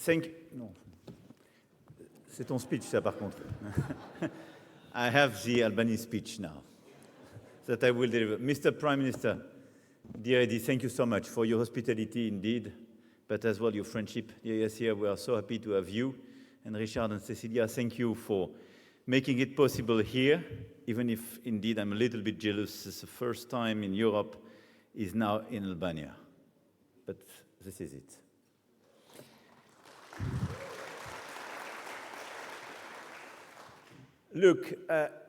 Thank you. No. C'est ton speech, ça, par contre. I have the Albanese speech now that I will deliver. Mr. Prime Minister, dear Eddie, thank you so much for your hospitality indeed, but as well your friendship. Dear Yassir, we are so happy to have you. And Richard and Cecilia, thank you for making it possible here, even if indeed I'm a little bit jealous. It's the first time in Europe is now in Albania. But this is it. Look,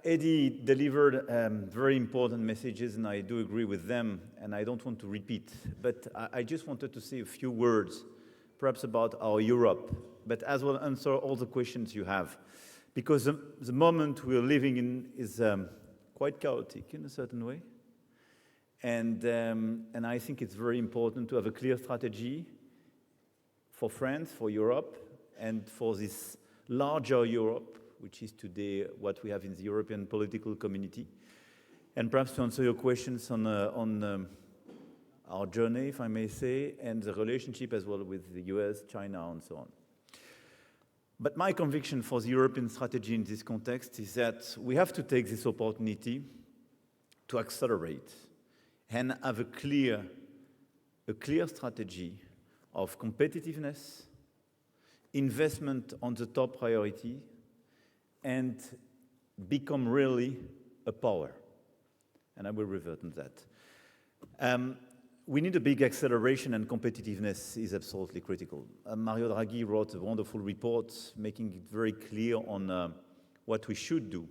Eddie delivered very important messages, and I do agree with them, and I don't want to repeat. But I just wanted to say a few words, perhaps about our Europe, but as well answer all the questions you have. Because the moment we're living in is quite chaotic in a certain way. And I think it's very important to have a clear strategy for France, for Europe, and for this larger Europe, which is today what we have in the European political community. And perhaps to answer your questions on our journey, if I may say, and the relationship as well with the US, China, and so on. But my conviction for the European strategy in this context is that we have to take this opportunity to accelerate and have a clear strategy of competitiveness, investment on the top priority, and become really a power. And I will revert on that. We need a big acceleration, and competitiveness is absolutely critical. Mario Draghi wrote a wonderful report making it very clear on what we should do.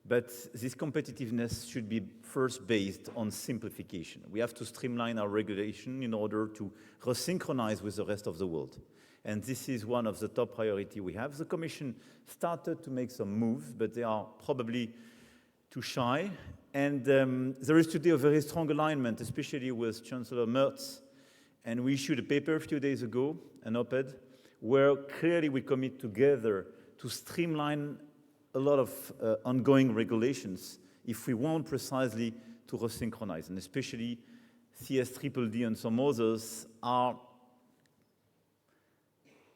But this competitiveness should be first based on simplification. We have to streamline our regulation in order to resynchronize with the rest of the world. And this is one of the top priorities we have. The Commission started to make some moves, but they are probably too shy. And there is today a very strong alignment, especially with Chancellor Merz. And we issued a paper a few days ago, an op-ed, where clearly we commit together to streamline a lot of ongoing regulations if we want precisely to resynchronize. And especially CSDDD and some others are,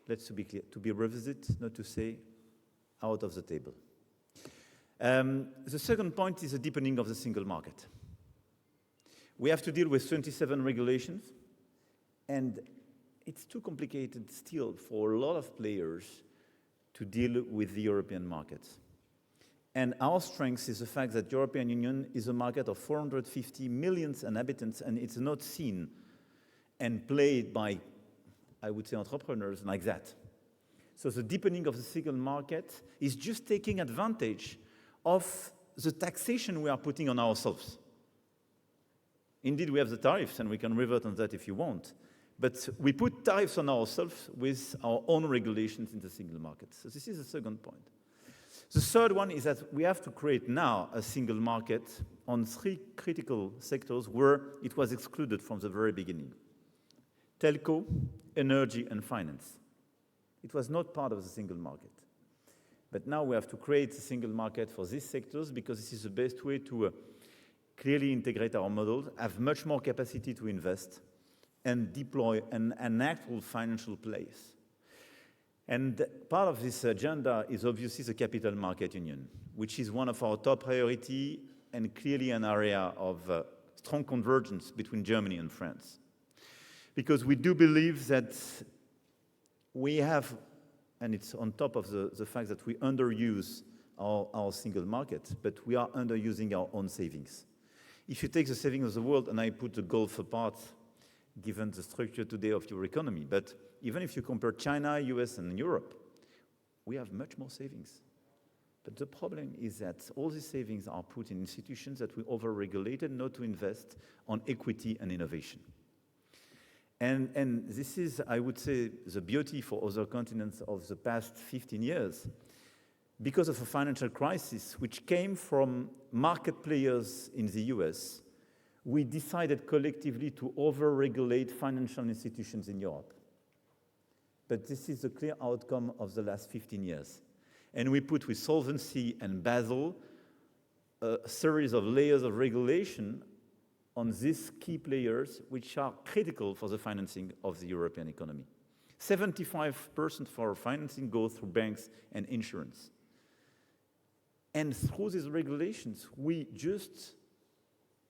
let's be clear, to be revisited, not to say out of the table. The second point is the deepening of the single market. We have to deal with 27 regulations, and it's too complicated still for a lot of players to deal with the European market. And our strength is the fact that the European Union is a market of 450 million inhabitants, and it's not seen and played by, I would say, entrepreneurs like that. So the deepening of the single market is just taking advantage of the taxation we are putting on ourselves. Indeed, we have the tariffs, and we can revert on that if you want. But we put tariffs on ourselves with our own regulations in the single market. So this is the second point. The third one is that we have to create now a single market on 3 critical sectors where it was excluded from the very beginning. Telco, energy, and finance. It was not part of the single market. But now we have to create a single market for these sectors because this is the best way to clearly integrate our models, have much more capacity to invest, and deploy an actual financial place. And part of this agenda is obviously the Capital Market Union, which is one of our top priority and clearly an area of strong convergence between Germany and France. Because we do believe that we have, and it's on top of the fact that we underuse our single market, but we are underusing our own savings. If you take the savings of the world, and I put the Gulf apart, given the structure today of your economy, but even if you compare China, US, and Europe, we have much more savings. But the problem is that all these savings are put in institutions that we over-regulated not to invest on equity and innovation. And this is, I would say, the beauty for other continents of the past 15 years. Because of a financial crisis, which came from market players in the US, we decided collectively to over-regulate financial institutions in Europe. But this is the clear outcome of the last 15 years. And we put with solvency and Basel a series of layers of regulation on these key players which are critical for the financing of the European economy. 75% of our financing goes through banks and insurance. And through these regulations, we just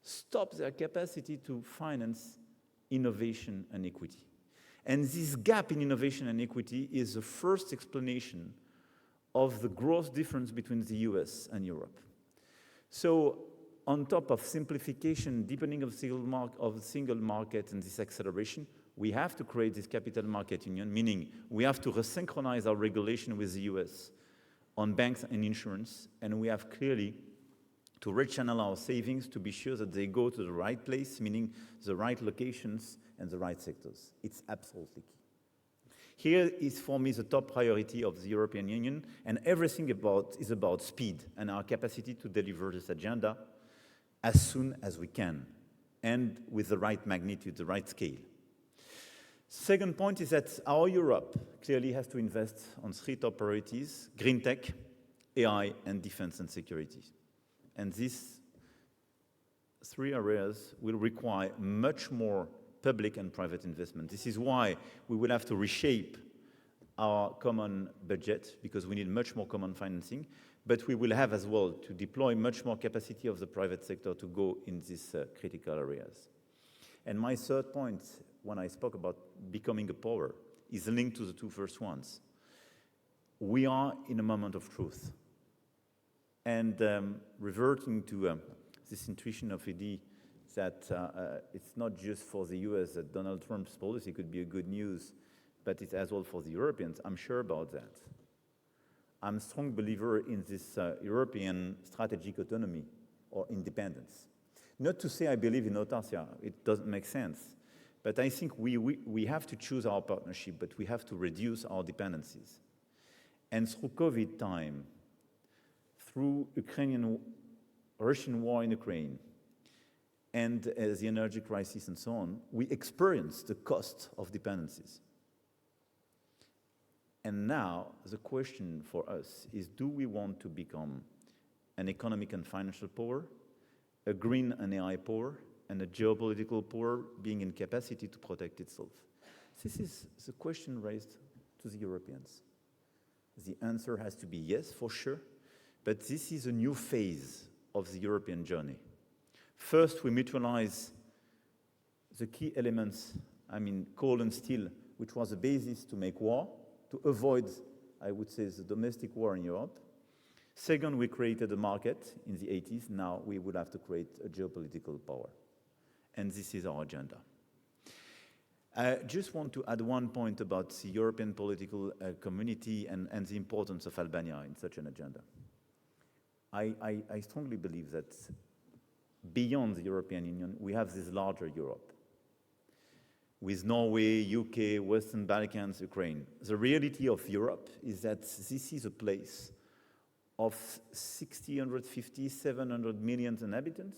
stop their capacity to finance innovation and equity. And this gap in innovation and equity is the first explanation of the growth difference between the US and Europe. So on top of simplification, deepening of the single market and this acceleration, we have to create this capital market union, meaning we have to resynchronize our regulation with the US on banks and insurance, and we have clearly to rechannel our savings to be sure that they go to the right place, meaning the right locations and the right sectors. It's absolutely key. Here is, for me, the top priority of the European Union, and everything is about speed and our capacity to deliver this agenda as soon as we can, and with the right magnitude, the right scale. Second point is that our Europe clearly has to invest on three top priorities: green tech, AI, and defense and security. And these three areas will require much more public and private investment. This is why we will have to reshape our common budget, because we need much more common financing, but we will have as well to deploy much more capacity of the private sector to go in these critical areas. And my third point, when I spoke about becoming a power, is linked to the two first ones. We are in a moment of truth. And reverting to this intuition of ED, that it's not just for the US that Donald Trump's policy could be a good news, but it's as well for the Europeans. I'm sure about that. I'm a strong believer in this European strategic autonomy or independence. Not to say I believe in autarcia, it doesn't make sense. But I think we have to choose our partnership, but we have to reduce our dependencies. And through COVID time, through Russian war in Ukraine, and the energy crisis and so on, we experienced the cost of dependencies. And now the question for us is, do we want to become an economic and financial power, a green and AI power, and a geopolitical power being in capacity to protect itself? This is the question raised to the Europeans. The answer has to be yes, for sure, but this is a new phase of the European journey. First, we mutualize the key elements, coal and steel, which was the basis to make war, to avoid, I would say, the domestic war in Europe. Second, we created a market in the 80s. Now we would have to create a geopolitical power. And this is our agenda. I just want to add one point about the European political community and the importance of Albania in such an agenda. I strongly believe that beyond the European Union, we have this larger Europe, with Norway, UK, Western Balkans, Ukraine. The reality of Europe is that this is a place of 650, 700 million inhabitants,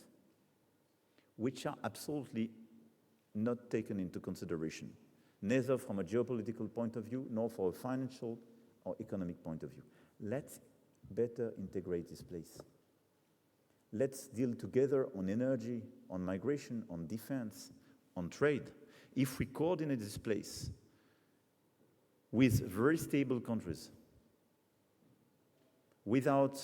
which are absolutely not taken into consideration, neither from a geopolitical point of view, nor from a financial or economic point of view. Let's better integrate this place. Let's deal together on energy, on migration, on defense, on trade. If we coordinate this place with very stable countries, without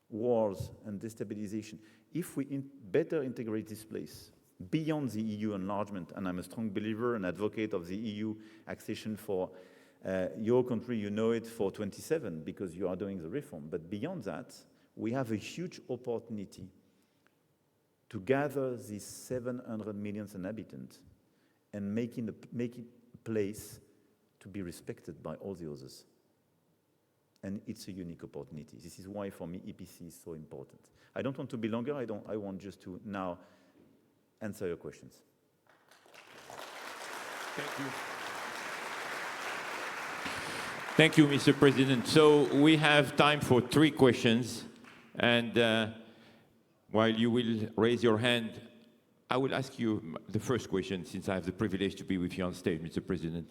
wars and destabilization, if we better integrate this place beyond the EU enlargement, and I'm a strong believer and advocate of the EU accession for your country, you know it, for 27, because you are doing the reform. But beyond that, we have a huge opportunity to gather these 700 million inhabitants and make it a place to be respected by all the others. And it's a unique opportunity. This is why, for me, EPC is so important. I don't want to be longer. I want just to now answer your questions. Thank you. Thank you, Mr. President. So we have time for 3 questions. And while you will raise your hand, I will ask you the first question, since I have the privilege to be with you on stage, Mr. President.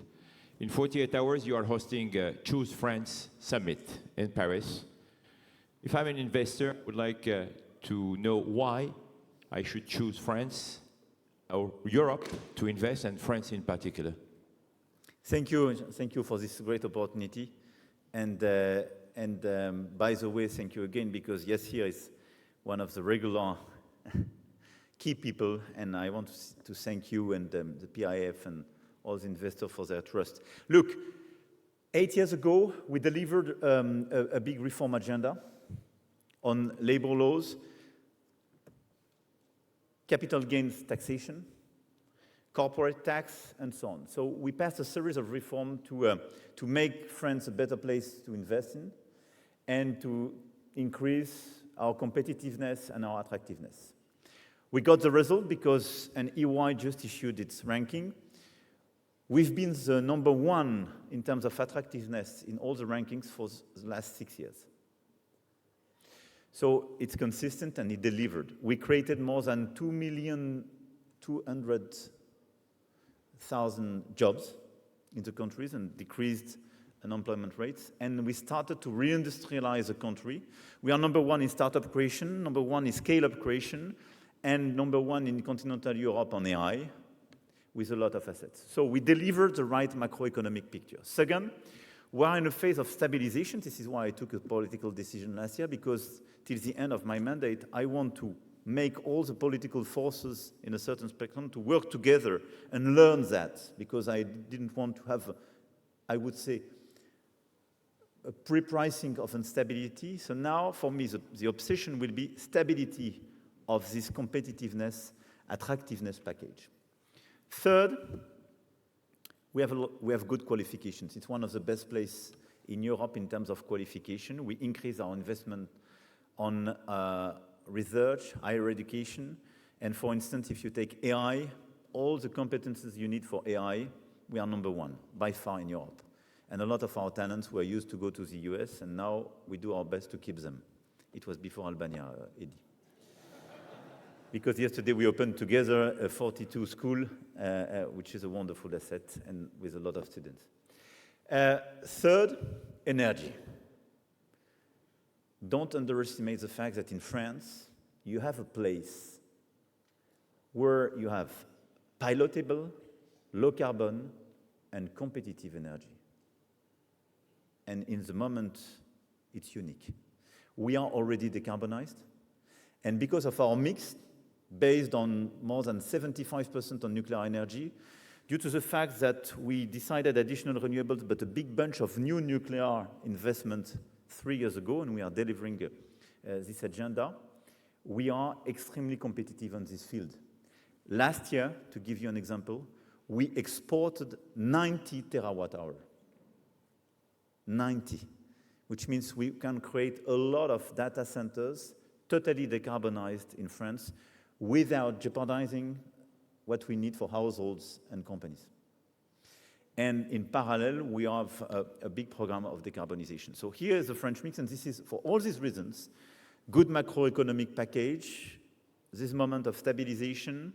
In 48 hours, you are hosting a Choose France Summit in Paris. If I'm an investor, I would like to know why I should choose France or Europe to invest, and France in particular. Thank you for this great opportunity. And by the way, thank you again, because yes, here is one of the regular key people, and I want to thank you and the PIF and all the investors for their trust. Look, 8 years ago, we delivered a big reform agenda on labor laws, capital gains taxation, corporate tax, and so on. So we passed a series of reforms to make France a better place to invest in and to increase our competitiveness and our attractiveness. We got the result because an EY just issued its ranking. We've been the number one in terms of attractiveness in all the rankings for the last 6 years. So it's consistent and it delivered. We created more than 2,200,000 jobs in the countries and decreased unemployment rates. And we started to reindustrialize the country. We are number one in startup creation, number one in scale-up creation, and number one in continental Europe on AI, with a lot of assets. So we delivered the right macroeconomic picture. Second, we are in a phase of stabilization. This is why I took a political decision last year, because till the end of my mandate, I want to make all the political forces in a certain spectrum to work together and learn that, because I didn't want to have, I would say, a pre-pricing of instability. So now, for me, the obsession will be stability of this competitiveness, attractiveness package. Third, we have good qualifications. It's one of the best places in Europe in terms of qualification. We increase our investment on research, higher education, and for instance, if you take AI, all the competences you need for AI, we are number one, by far in Europe. And a lot of our talents were used to go to the US, and now we do our best to keep them. It was before Albania, Eddie. Because yesterday we opened together a 42 school, which is a wonderful asset, and with a lot of students. Third, energy. Don't underestimate the fact that in France, you have a place where you have pilotable, low carbon, and competitive energy. And in the moment, it's unique. We are already decarbonized, and because of our mix, based on more than 75% on nuclear energy, due to the fact that we decided additional renewables, but a big bunch of new nuclear investment 3 years ago, and we are delivering this agenda, we are extremely competitive on this field. Last year, to give you an example, we exported 90 terawatt-hour. 90, which means we can create a lot of data centers, totally decarbonized in France, without jeopardizing what we need for households and companies. And in parallel, we have a big program of decarbonization. So here is the French mix, and this is, for all these reasons, good macroeconomic package, this moment of stabilization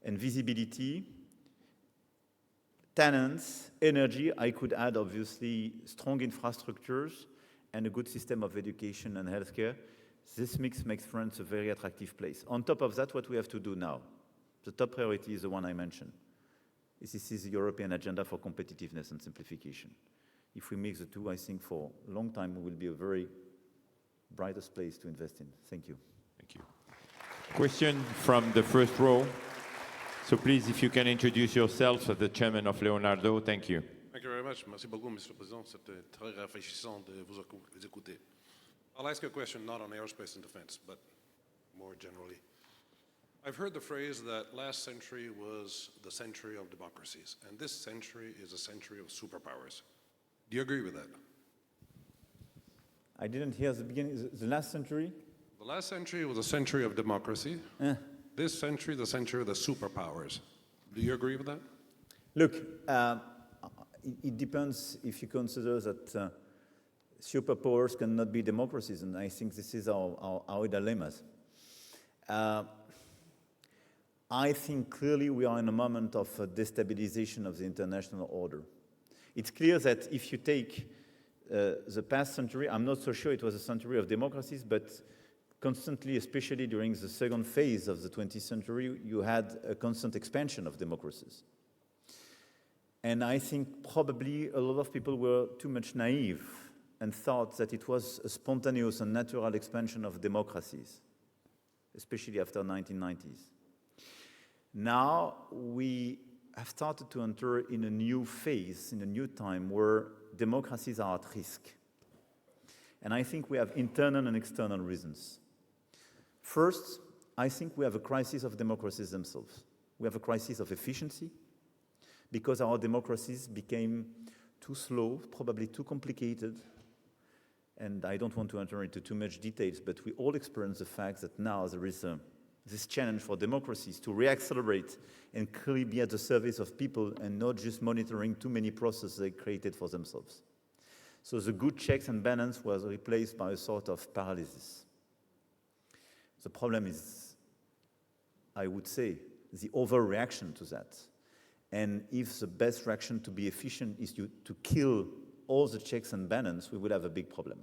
and visibility, talents, energy. I could add, obviously, strong infrastructures and a good system of education and healthcare. This mix makes France a very attractive place. On top of that, what we have to do now, the top priority is the one I mentioned. This is the European agenda for competitiveness and simplification. If we mix the two, I think for a long time, we will be a very brightest place to invest in. Thank you. Thank you. Question from the first row. So please, if you can introduce yourself as the chairman of Leonardo. Thank you. Thank you very much. Merci beaucoup, Mr. le Président. C'était très rafraîchissant de vous écouter. I'll ask a question not on aerospace and defense, but more generally. I've heard the phrase that last century was the century of democracies, and this century is a century of superpowers. Do you agree with that? I didn't hear the beginning. The last century? The last century was a century of democracy. This century, the century of the superpowers. Do you agree with that? Look, it depends if you consider that superpowers cannot be democracies, and I think this is our dilemmas. I think clearly we are in a moment of destabilization of the international order. It's clear that if you take the past century, I'm not so sure it was a century of democracies, but constantly, especially during the second phase of the 20th century, you had a constant expansion of democracies. And I think probably a lot of people were too much naive and thought that it was a spontaneous and natural expansion of democracies, especially after 1990s. Now we have started to enter in a new phase, in a new time where democracies are at risk. And I think we have internal and external reasons. First, I think we have a crisis of democracies themselves. We have a crisis of efficiency because our democracies became too slow, probably too complicated. And I don't want to enter into too much details, but we all experience the fact that now there is this challenge for democracies to reaccelerate and clearly be at the service of people and not just monitoring too many processes they created for themselves. So the good checks and balance was replaced by a sort of paralysis. The problem is, I would say, the overreaction to that. And if the best reaction to be efficient is to kill all the checks and balance, we will have a big problem.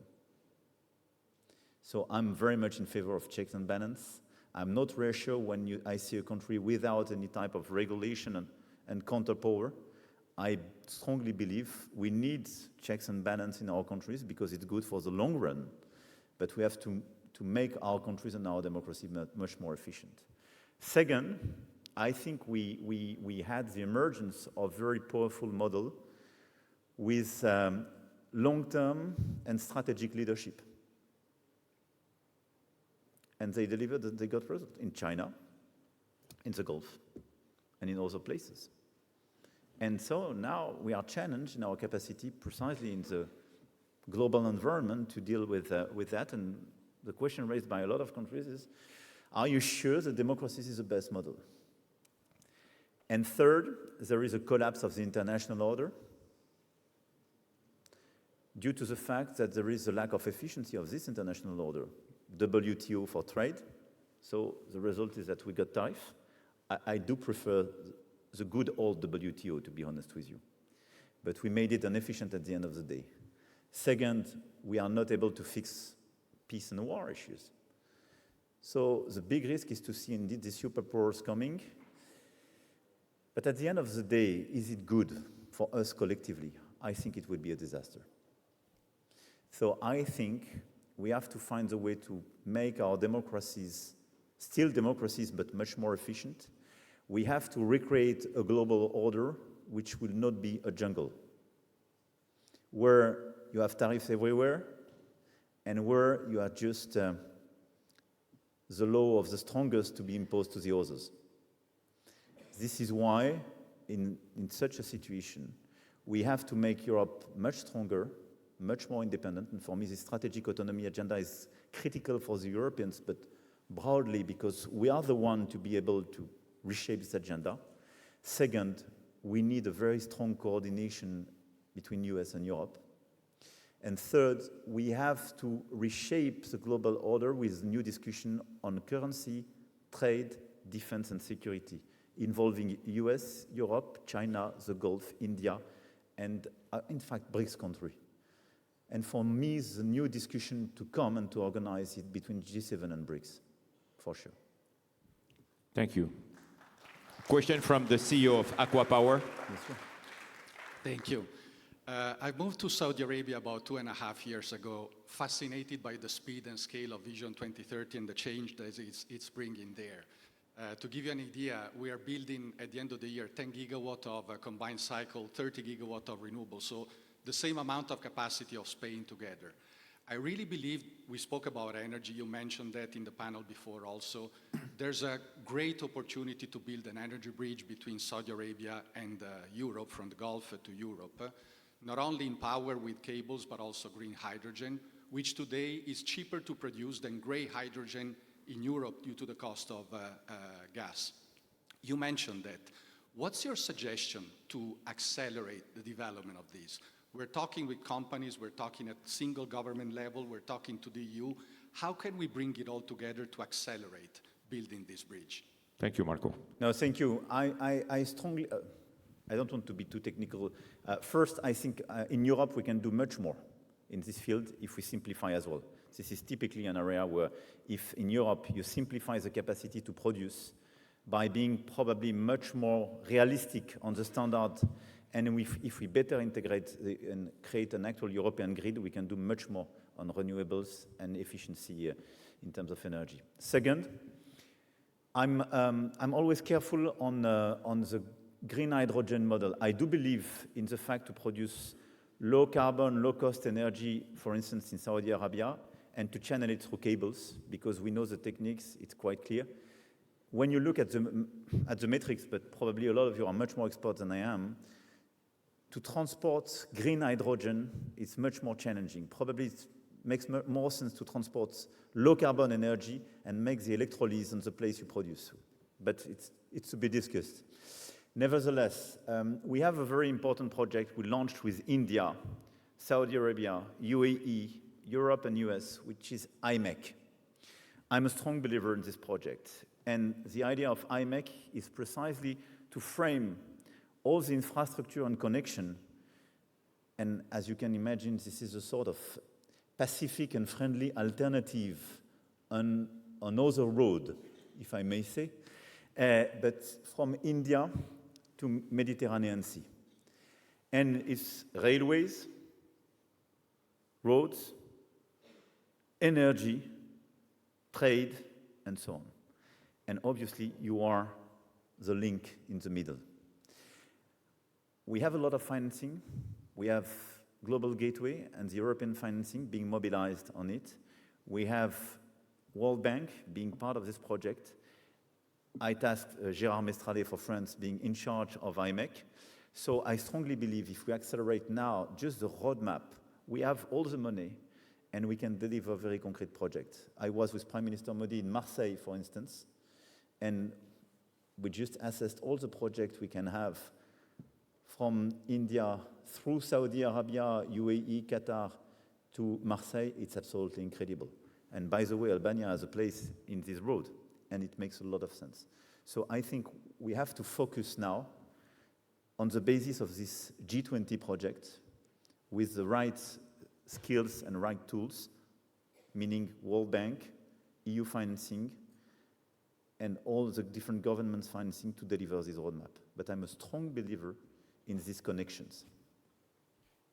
So I'm very much in favor of checks and balance. I'm not very sure when I see a country without any type of regulation and counterpower. I strongly believe we need checks and balance in our countries because it's good for the long run, but we have to make our countries and our democracy much more efficient. Second, I think we had the emergence of very powerful model with long-term and strategic leadership. And they delivered, they got results in China, in the Gulf, and in other places. And so now we are challenged in our capacity precisely in the global environment to deal with that. And the question raised by a lot of countries is, are you sure that democracy is the best model? And third, there is a collapse of the international order due to the fact that there is a lack of efficiency of this international order. WTO for trade, so the result is that we got tariff. I do prefer the good old WTO, to be honest with you. But we made it inefficient at the end of the day. Second, we are not able to fix peace and war issues. So the big risk is to see indeed the superpowers coming. But at the end of the day, is it good for us collectively? I think it would be a disaster. So I think we have to find a way to make our democracies still democracies, but much more efficient. We have to recreate a global order which will not be a jungle, where you have tariffs everywhere and where you are just the law of the strongest to be imposed to the others. This is why, in such a situation, we have to make Europe much stronger, much more independent. And for me, the strategic autonomy agenda is critical for the Europeans, but broadly because we are the one to be able to reshape this agenda. Second, we need a very strong coordination between US and Europe. And third, we have to reshape the global order with new discussion on currency, trade, defense, and security, involving US, Europe, China, the Gulf, India, and in fact, BRICS countries. And for me, the new discussion to come and to organize it between G7 and BRICS, for sure. Thank you. Question from the CEO of Aqua Power. Yes, sir. Thank you. I moved to Saudi Arabia about 2.5 years ago, fascinated by the speed and scale of Vision 2030 and the change that it's bringing there. To give you an idea, we are building at the end of the year 10 gigawatt of combined cycle, 30 gigawatt of renewables, so the same amount of capacity of Spain together. I really believe, we spoke about energy, you mentioned that in the panel before also, there's a great opportunity to build an energy bridge between Saudi Arabia and Europe, from the Gulf to Europe, not only in power with cables, but also green hydrogen, which today is cheaper to produce than gray hydrogen in Europe due to the cost of gas. You mentioned that. What's your suggestion to accelerate the development of these? We're talking with companies, we're talking at single government level, we're talking to the EU. How can we bring it all together to accelerate building this bridge? Thank you, Marco. No, thank you. I strongly, I don't want to be too technical. First, I think in Europe we can do much more in this field if we simplify as well. This is typically an area where if in Europe you simplify the capacity to produce by being probably much more realistic on the standard And if we better integrate and create an actual European grid, we can do much more on renewables and efficiency in terms of energy. Second, I'm always careful on the green hydrogen model. I do believe in the fact to produce low carbon, low cost energy, for instance, in Saudi Arabia, and to channel it through cables, because we know the techniques, it's quite clear. When you look at the metrics, but probably a lot of you are much more expert than I am, to transport green hydrogen is much more challenging. Probably it makes more sense to transport low carbon energy and make the electrolysis on the place you produce. But it's to be discussed. Nevertheless, we have a very important project we launched with India, Saudi Arabia, UAE, Europe and US, which is IMEC. I'm a strong believer in this project. And the idea of IMEC is precisely to frame all the infrastructure and connection. And as you can imagine, this is a sort of pacific and friendly alternative on another road, if I may say, but from India to Mediterranean Sea. And it's railways, roads, energy, trade, and so on. And obviously, you are the link in the middle. We have a lot of financing. We have Global Gateway and the European financing being mobilized on it. We have World Bank being part of this project. I tasked Gérard Mestrallet for France being in charge of IMEC. So I strongly believe if we accelerate now just the roadmap, we have all the money and we can deliver very concrete projects. I was with Prime Minister Modi in Marseille, for instance, and we just assessed all the projects we can have from India through Saudi Arabia, UAE, Qatar to Marseille. It's absolutely incredible. And by the way, Albania has a place in this road, and it makes a lot of sense. So I think we have to focus now on the basis of this G20 project with the right skills and right tools, meaning World Bank, EU financing, and all the different governments financing to deliver this roadmap. But I'm a strong believer in these connections.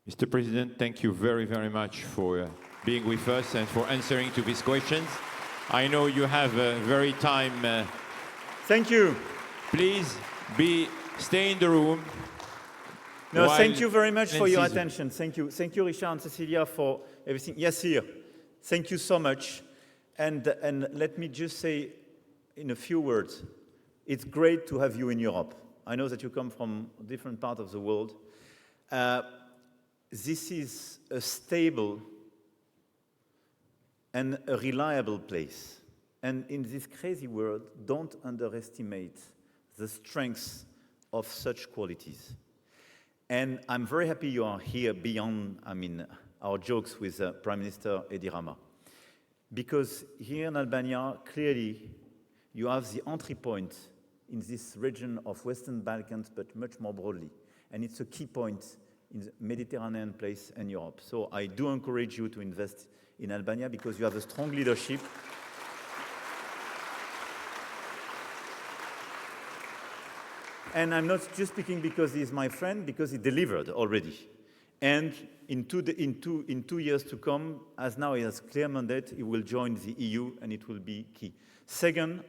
Mr. President, thank you very, very much for being with us and for answering to these questions. I know you have a very time. Thank you. Please stay in the room. No, thank you very much for your attention. Thank you. Thank you, Richard and Cecilia, for everything. Yes, here. Thank you so much. And let me just say in a few words, it's great to have you in Europe. I know that you come from a different part of the world. This is a stable and a reliable place. And in this crazy world, don't underestimate the strengths of such qualities. And I'm very happy you are here beyond, our jokes with Prime Minister Edi Rama. Because here in Albania, clearly, you have the entry point in this region of Western Balkans, but much more broadly. And it's a key point in the Mediterranean place and Europe. So I do encourage you to invest in Albania because you have a strong leadership. And I'm not just speaking because he's my friend, because he delivered already. And in 2 years to come, as now he has clear mandate, he will join the EU and it will be key. Second,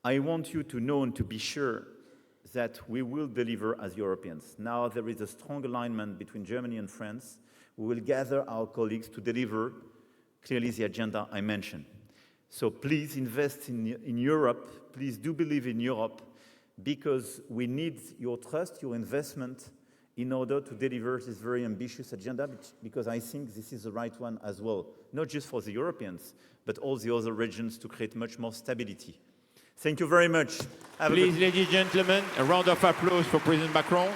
I want you to know and to be sure that we will deliver as Europeans. Now there is a strong alignment between Germany and France. We will gather our colleagues to deliver clearly the agenda I mentioned. So please invest in Europe. Please do believe in Europe because we need your trust, your investment in order to deliver this very ambitious agenda because I think this is the right one as well, not just for the Europeans, but all the other regions to create much more stability. Thank you very much. Please, ladies and gentlemen, a round of applause for President Macron.